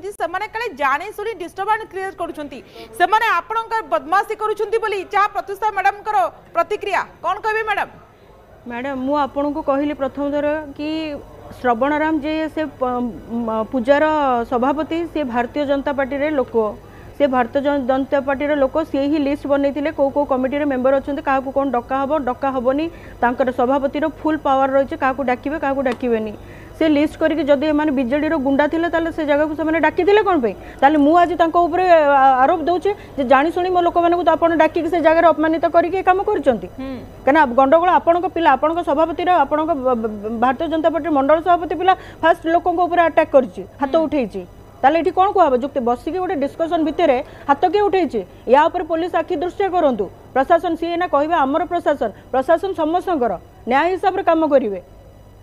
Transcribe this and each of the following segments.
कहउछंती सेमाने काले जाने सुनी डिस्टर्बेंस क्रिएट करूछंती सेमाने आपनका बदमाशी करूछंती बोली जा प्रत्युषा मैडम करो प्रतिक्रिया कोन कहबे मैडम। मैडम मु आपन को कहली प्रथम थर कि श्रवणराम जे से पूजार सभापति से भारतीय जनता पार्टी रे लोक से भारतीय जनता पार्टी लोक सी ही लिस्ट बनई कौ कमिटी रे मेंबर अच्छा क्या कौन डका हेनी सभापति फुल पावर रही क्या डाकिबे क्या डाकिबेनी से लिस्ट करके जदि एम बीजेडी गुंडा थे से जगह को से डाकी कौन पे मुझे आरोप दूचे जाशुणी मो लोक मैंने आप डाक से जगह अपमानित करके काम करें गंडगोल आपण पिला आपण सभापति भारतीय जनता पार्टी मंडल सभापति पिला फास्ट लोकों अटैक कर हाथ उठे ताले ये कौन कहब जुक्ति बसिक गोटे डिस्कसन भितर हाथ किए उठे या पुलिस आखि दृष्टि करूँ प्रशासन सी ना कह आमर प्रशासन समस्त न्याय हिसाब से कम करेंगे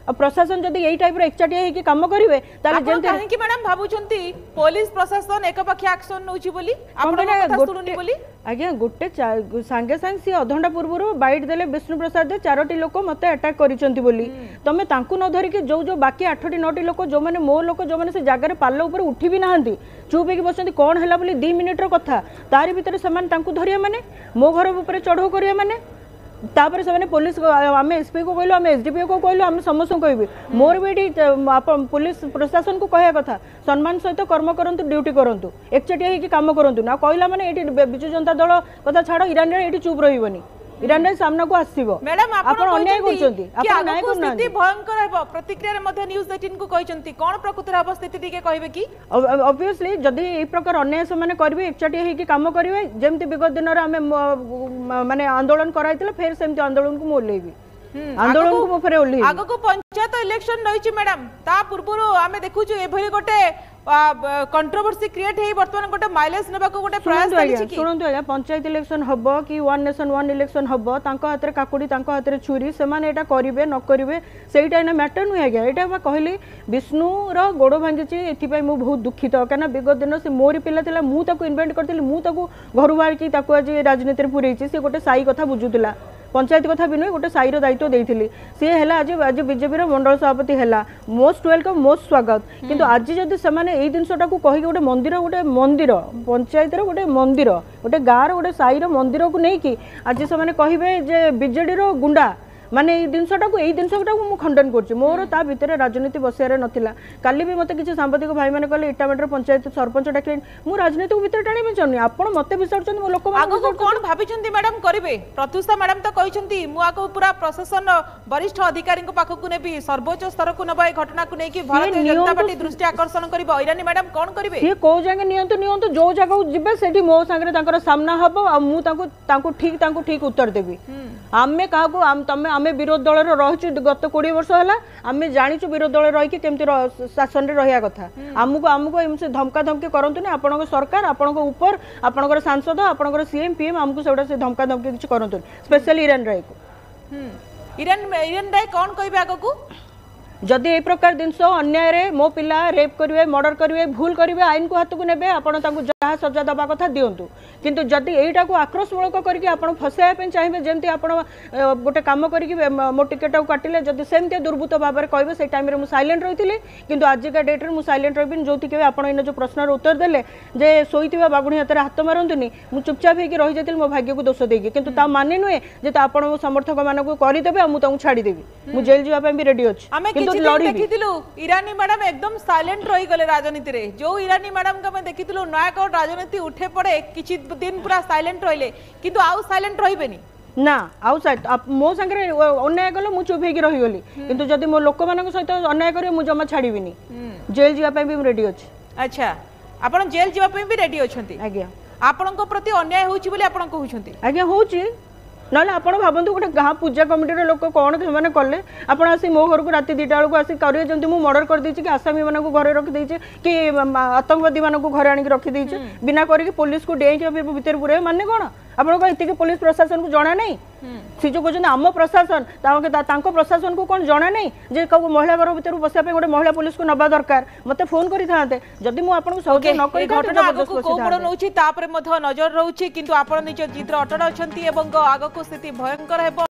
प्रशासन जदि यही टाइप एकचाटिया होगी कम करेंगे कहीं मैडम भावुंट पुलिस प्रशासन एकपाखी एक्शन नौची बोली आज्ञा गोटे सांगे सांगे सी अधघंटा पूर्व बैठ देले विष्णु प्रसाद 4टी लोक मत अटैक करिसेंती बोली तमे तांकु न धरिके जो जो बाकी 8टी 9टी लोक जो माने मो लोक जो माने से जगह पाल ऊपर उठी भी नहांती चुप होगी बसंती कौन है बोली 2 मिनिटर कथा तारी भितर से तांकु धरिया माने मो घर ऊपर चढ़ऊ करिया माने तापर से पुलिस आम एसपी को कहलु आम एसडीपीओ को कहलु आम समस्त कहबी मोर भी ये पुलिस प्रशासन को कहया कथा सम्मान सहित कर्म करंतु ड्यूटी करंतु एकचटिया होगी काम करंतु ना कहला माने एटी बिजु जनता दल कथा छाड़ ईरान रे एटी चुप रहिबनी ईरान रे सामना को आसीबो मैडम आपण अन्याय करछंती आपण न्याय करना स्थिति भयंकर हेबो प्रतिक्रिया रे मध्ये न्यूज़ 18 को कहछंती कोन प्रकृतिर हेबो स्थिति टिके कहबे की ऑब्वियसली जदी ए प्रकार अन्याय से माने करबे एकचटिया होगी काम करिवे जेमति विगत दिन रे हमें माने आंदोलन कराइतले फेर सेमति आंदोलन को मोलेबी आंदोलन को मोफरे ओल्ली आगो को पंचायत इलेक्शन रहिछि मैडम ता पूर्वरु आमे देखुछु एभली गोटे कंट्रोवर्सी क्रिएट हे वर्तमान गोटे माइलेज नेबा को गोटे प्रयास चलिछि कि सुनंतु आज्ञा पंचायत इलेक्शन हबो कि वन नेशन वन इलेक्शन हबो तांको हाथ रे काकुडी तांको हाथ रे छुरी से माने एटा करिवे न करिवे सेटा एना मैटर नु आज्ञा एटा बा कहली विष्णु रो गोडो भांगिछि एथि पय मु बहुत दुखित काना विगत दिन से मोरी पिला थिला मु ताको इन्वेंट करथिली मु ताको घरु बाहर की ताको आज राजनीति रे पुरैछि से गोटे साई कथा बुझुतिला पंचायत कथा भी नुहे गोटे साईर दायित्व देती सी है आज आज बीजेपी मंडल सभापति है मोस्ट वेलकम मोस्ट स्वागत किंतु आज जदि से यही जिनटा को कहीकि गोटे मंदिर पंचायत गोटे मंदिर गोटे गाँव गोटे साईर मंदिर को लेकिन आज से कहे जे बीजेडी गुंडा माने जिनटा को यही जिनटा को खंडन कर मोर ता भितर राजनीति बसियार नाला काली भी मत किसी सांबादिक भाई मैंने कहले इटामेटर पंचायत सरपंच डाकिले मु राजनीति भितर टाणी चाहूनी आप मत विसर्जन मो लोक कौन भाई मैडम करेंगे प्रत्युषा मैडम तो कहते मुझे पूरा प्रशासन वरिष्ठ अधिकारी पाखक नेबी सर्वोच्च स्तर को नब घटना को लेकिन भारतीय जनता पार्टी दृष्टि आकर्षण कर ईरानी मैडम कौन करेंगे कौ जगह नियंतु जो जगह जी से मो सागर सामना हम और ठीक उत्तर देवी आमे क्या तमें आम विरोध दल रही गत 20 वर्ष है आम जाचु विरोध दल रही केमती शासन में रहा कथा आमको धमका धमकी करूँ आपण सरकार आपण ऊपर आपण सांसद आपण सीएम पीएम आमको से धमका धमकी किसी करूँ स्पेशली ईरान राय को ईरान राय कौन कह आग को जदि ए प्रकार जिनस अन्याय मो पिला रेप करेंगे मर्डर करेंगे भूल करेंगे आईन को हाथ को नेबे आपण जहाँ सजा दबा कथा दिंतु किंतु जदि एटा को आक्रोशमूलक करके आपण फसाइबा चाहिए जमती आपण गोटे काम करके मो टिकेट को काटिले जदि सेमती दुर्बृत्त भाव में कहे से टाइम में साइलेंट रही किंतु आजिका डेट्रे मुझे साइलेंट रही जो कि आप जो प्रश्नर उत्तर देले जे शोइथिबा बागुणी हाथ हाथ मारंतुनी मु चुपचाप होकर रही जाती मो भाग्य को दोष देगी किंतु ता माने नुहे जे आपण समर्थक मानक करदेवे मुझे छाड़देवी मुझे जेल जावाई भी रेडी अच्छी ईरानी मैडम एकदम साइलेंट रही गले राजनीति रे जो ईरानी मैडम का मैं देखी नयागढ़ राजनीति उठे पड़े किछि दिन पूरा साइलेंट रहिले किंतु आउ साइलेंट रहिबेनी ना आउ मो संगे अन्याय कल मु चुप होगी रहीगली किंतु जदि मो लोक मान सहित अन्याय करे मु जमा छाड़ीबिनी जेल जावाई भी रेडी अच्छी अच्छा आपण जेल जावाई भी रेडी अछंती आज्ञा आपण प्रति अन्याय होउची बोली आपण कहउछंती आज्ञा होउची ना आप भावतु गोटे गाँ पूजा कमिटी लोक कौन से कले आप आसी मो घर को राति 2टा बेलू आसी करेंगे जमी मुझे मर्डर कर देछि कि आसामी मानक घर रखिदे कि आतंकवादी मानक घर आनिक रखिदे बिना करके पुलिस को डेई भितर पुरे माने कौन आपको ये पुलिस प्रशासन को जना नहीं सी जो कहते आम प्रशासन प्रशासन को कौन जना नहीं जे महिला घर भर बसा गोटे महिला पुलिस को नवा दरकार मत फोन करते जदि मुझे सहयोग नजर रोचे किंतु आप निज जिद्र अटल अच्छा आग को स्थिति भयंकर है।